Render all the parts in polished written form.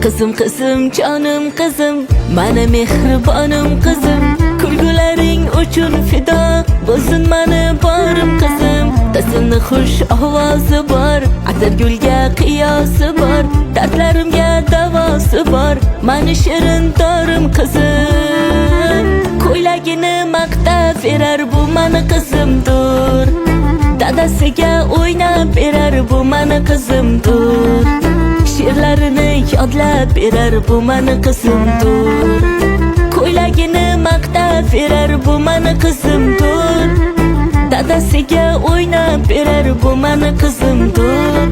Kızım kızım canım kızım, mana mehribonim kızım. Kulgularing uchun fido bo'lsin mani borim kızım. Tasini xush ovozi bor, atirgulga qiyosi bor, dardlarimga davosi bor, mani shirin dorim kızım. Ko'ylagini maqtab berar, bu mani qizimdir. Dadasiga o'ynab berar, bu mani qizimdir. She'rlarini yodlab berar, bu mani qizimdir. Ko'ylagini maqtab berar, bu mani qizimdir. Dadasiga o'ynab berar, bu mani qizimdir.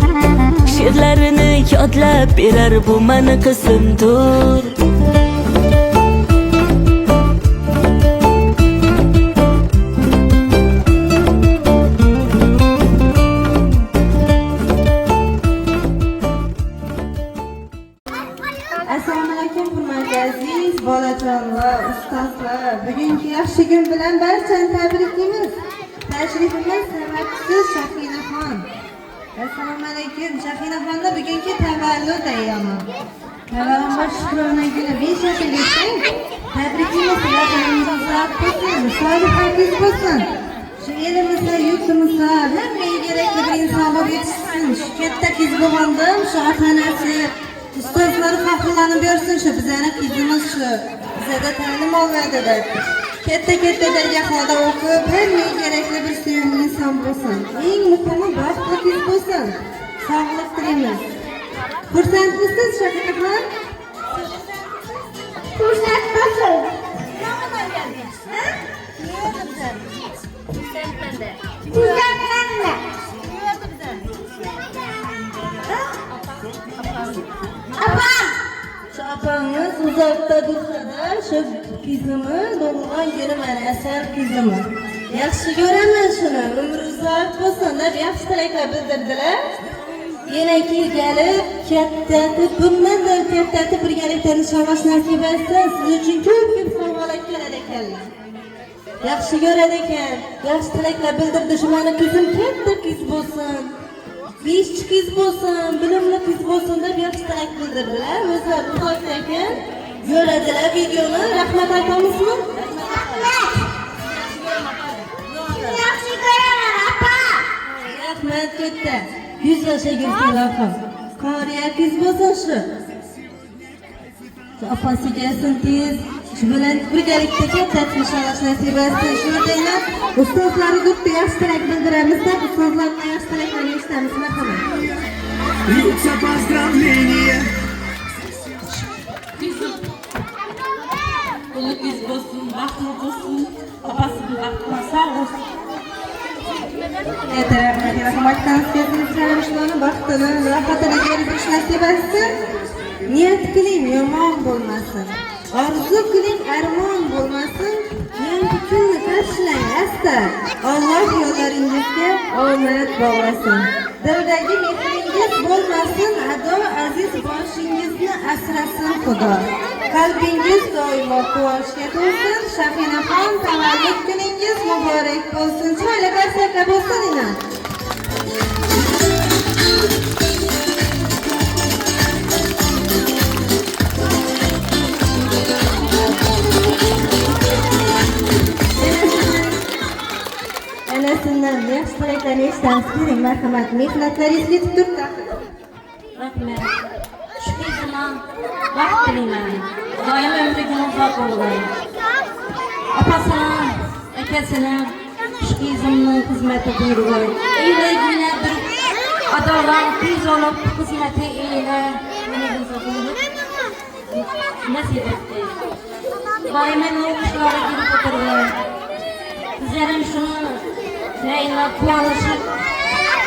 She'rlarini yodlab berar, bu mani qizimdir. Assalomu alaykum hurmatli aziz bolajonlar, ustozlar. Bugungi yaxshi kun bilan barchani tabriklaymiz. Tashrifimiz sababchisi Shahinaxon. Assalomu alaykum Shahinaxonda bugungi tavallud ayyomi. Tavallud shukrona kuni 5 yoshga yetgan. Tabriklaymiz, sizlarga uzoq bo'lsin, salomatingiz bo'lsin. Shu elimizda, yurtimizda hammaga kerakli bir insonlar yetishsin. Shu katta qiz bo'lgandim, shu ota-onasi ustozlar faxrlanib bersin, shu bizani qizimiz shu bizada ta'lim olmaydi deb. Katta dargohlarda o'qib, hammaga kerakli bir sevimli inson bo'lsin. Eng muhimi baxtli qiz bo'lsin. Sog'lik tilaymiz. Xursandmisiz Shahinaxon? Xursandman. Şapanız uzakta dursa şu kızımı doğulan günü ben eser kızımı. Yaxshi ko'raman shuni, umri uzoq bo'lsin deb yaxshi tilaklar bildirdilar. Yana kelib kattatib, bundan da kattatib birgalikda nishonlash nasib etsin. Siz uchun ko'p sovg'alar kelar ekanlar. Yaxshi ko'rar ekan, yaxshi tilaklar bildirdi. Shu meni kızım katta qiz bo'lsin. Besh qiz bo'lsin, bilimli qiz bo'lsin deb yaxshi tilak bildirdilar. O'zlari uzoq ekan, ko'radilar videoni. Rahmat aytamizmi? Rahmat. Yaxshi ko'raman, apa. Rahmat katta. 100 yoshga kirganlar. Qoriya qiz bo'lsin shu. Opasiga sintiz, shu bilan birgalikda katta nishonlash nasib etsin. Shuni deyman, ustozlarga ko'p yaxshi tilak bildiramiz deb ustozlarga yaxshi tilaklarni eshitamiz. Marhamat. Liuca поздравления. Qo'li qiz bo'lsin, baxtli bo'lsin, opasi baxtli sog' bo'lsin. Rahmatdan sizlarga shuni baxtini, rohatini berish nasib etsin. Niyat qiling, yomon bo'lmasin. Orzu qiling, armon bo'lmasin. Yangi kunni qarshilang asta. Alloh yo'llaringizga omad bog'lasin. Dildagi mehringiz bo'lmasin, ado aziz boshingizni asrasin Xudo. Qalbingiz doimo quvonchga to'lsin. Shahinaxon, tavallud kuningiz muborak bo'lsin. Chiroyli qarsaklar bo'lsin ina. Anasidan yaxshi tilaklarni eshitamiz. Bering, marhamat. Mehnatlaringiz yetib turibdi. Rahmat. Shu qizimdan vaqt tilayman. Doim umriga uzoq bo'lsin. Opasini, akasini shu qizimning xizmati buyurgan. Iyligina bir adolat qiz olib xizmati ila nasib etdi. Doim o'qishlari kirib o'tirgan. Bizlerin şunu neyle kullanışıp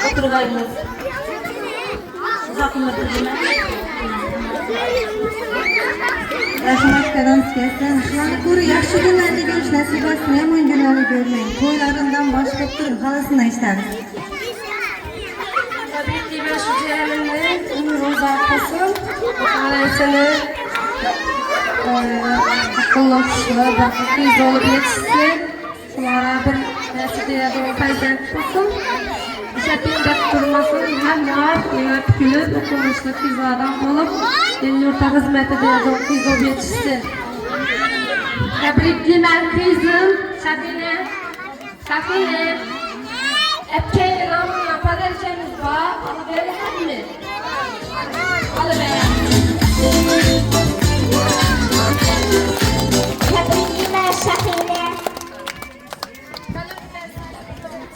oturmayız. Uzaklığı bilmem. Rahmatlardan kessin. Şuanı koru yaxshi günlerde görüş nasip etsin. Yomon günleri görmeyin. Toylarından başlayıp durun. Halasını isteriz. Tabii ki ben şu ciğerimle umur uzak olsun. Ailesini akıllı kuşlar, bakıp olup yetişsin. Şunlara bir nesli de faydası olsun. İşlettiğinde durmasın, hem yavaş, yavaş gülüp, okumuşlu kızlardan olup, yeni yurtta hizmet ediyordum, kız olup yetişsin. Tebriklimen kızım, Şafine. Şafine. Epkeye namına pazarışımız var, alıverelim mi? Alıverelim. Tebrikler Şafine.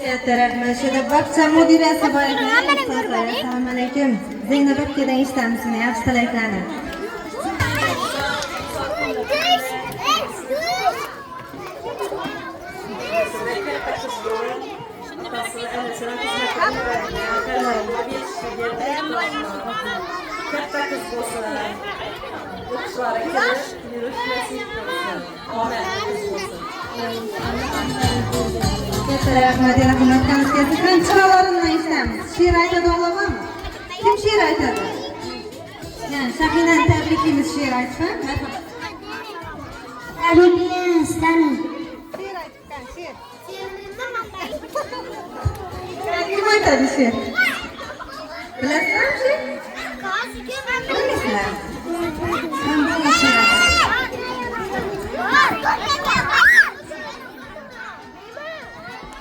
Katta rahmat. Shunda barcha mudirasi bor ekan. Ustozlar, assalomu alaykum. Zaynab akadan eshitamiz, yaxshi tilaklarni. Katta kız bo'lsin. O'qishlari kelish, yurish nasib qilsin. Omad kız bo'lsin. Katta rahmat. Yana hurmatlarimiz kelsin. Qanchalarini eshitamiz. She'r aytadi Allohmi? Kim she'r aytadi? Yani Shafinani tabriklaymiz, she'r aytsin. Tebrikler sana. She'r aytgan, she'r. Kim aytadi she'r? Bilasizmi she'r? Bilmaysizlar. Ben bu she'r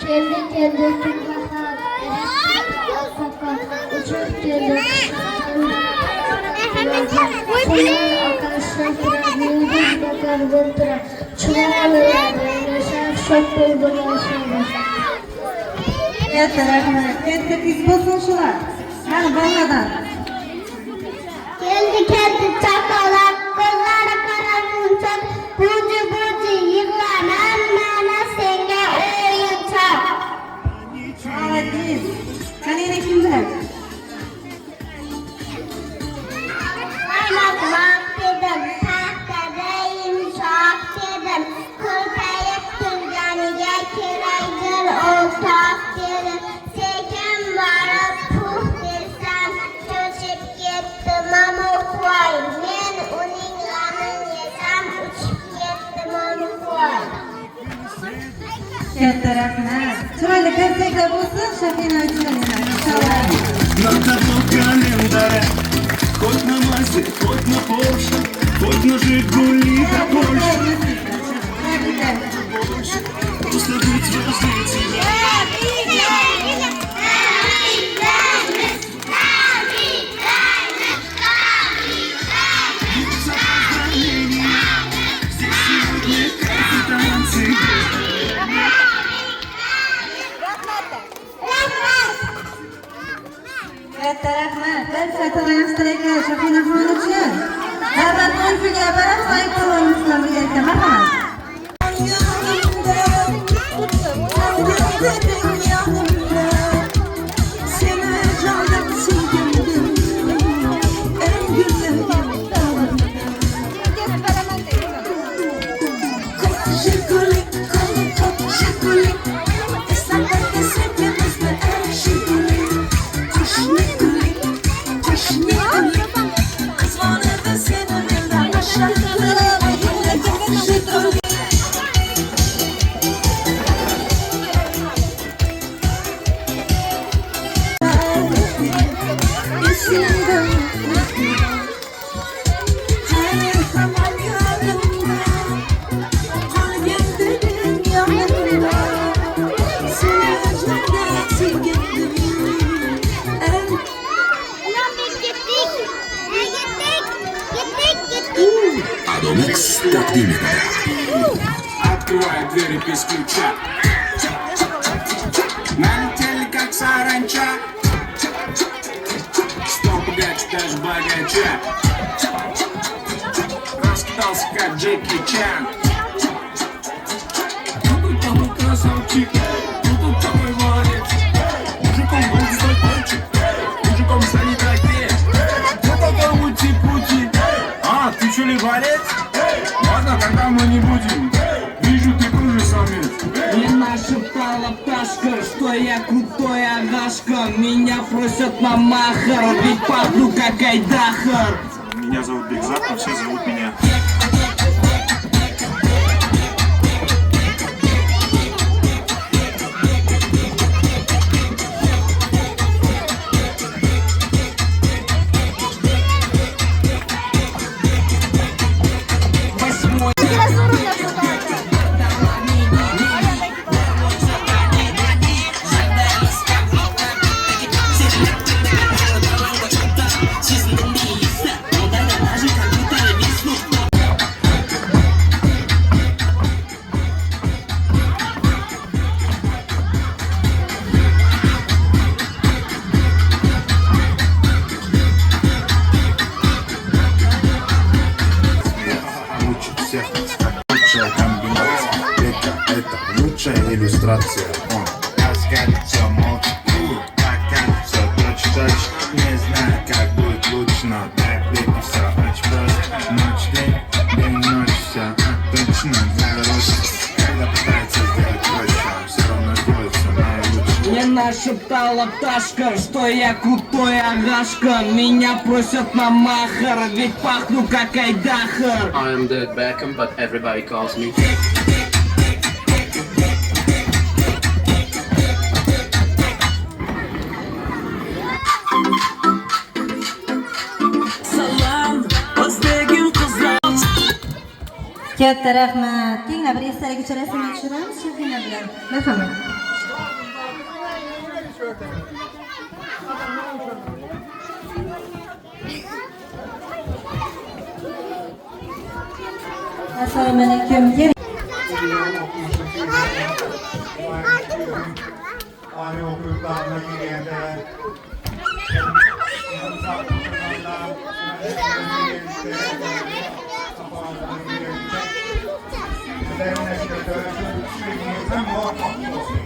Kendi kendisi bahar, sokak, uçup geldi. Arkadaşlar yıldız bakar buldurar. Çuvallarda yaşar şok buldular sonra. Katta rahmat. Katta kız bo'lsin shular. Mana boladan. Kendi kendi çakalak, kolları karamunçak, bucu bucu yılan, ammana senge oyuncak. Молодец. Kalina kim bilan? Anlatmak dedim, tahtadayım şok dedim, kurtayıp turganiga kerakdir o'rtoq dedim, sekin borib puh desam, cho'chib ketdim amo'qvoy, men uning g'amin yesam, uchib ketdim amo'qvoy. Katta rahmat. Chiroyli konsertlar bo'lsin, Shafina uchun. Inshaalloh. Надо по календаря. Хоть на Мазде, хоть на Порше, хоть на Жигули, да больше. Просто быть возле тебя. За поздравления. Здесь сегодня кайф и танцы. Katta rahmat. Barcha yaxshi tilaklar Shafinaxon uchun. Davlat konsuliga borib, aytib bilan birgalikda marhamat. Adomix takdim eder. Открывай двери без ключа. Налетели как саранча. Стал богаче, даже богача. Раскидался как Джеки Чан. Тут такой красавчик, тут такой молодец. Мужиком был свой мальчик, мужиком станет опять. Вот такой ути-пути. А, ты что ли борец? Ладно, тогда мы не будем. Вижу, ты тоже самец. И нашептала пташка, что я крутой агашка. Меня просят на махар, ведь паду как Айдахар. Меня зовут Бекзат, а все зовут меня. Insta Ondayda даже как будто висну Лучше всех, как лучшая комбинация. Это лучшая иллюстрация. Он раскатится, молчит, так кажется, точь-точь. Не знаю, как будет лучше, но так ведь все очень просто. Ночь, день, ночь, все точно хорошо. Когда пытается сделать проще, он все равно делается наилучше. Мне нашептала пташка, что я крутой агашка. Меня просят на махар, ведь пахну как Айдахар. I am Dirk Beckham, but everybody calls me. Salam, o'zbegim qizlar. Katta rahmat. Keyingi bir esdalik uchun rasmga tushiramiz Shahina bilan. Marhamat. Assalomu alaykum. Ali okullarına girende Sizlerin eşlikleri, muvaffak olsun.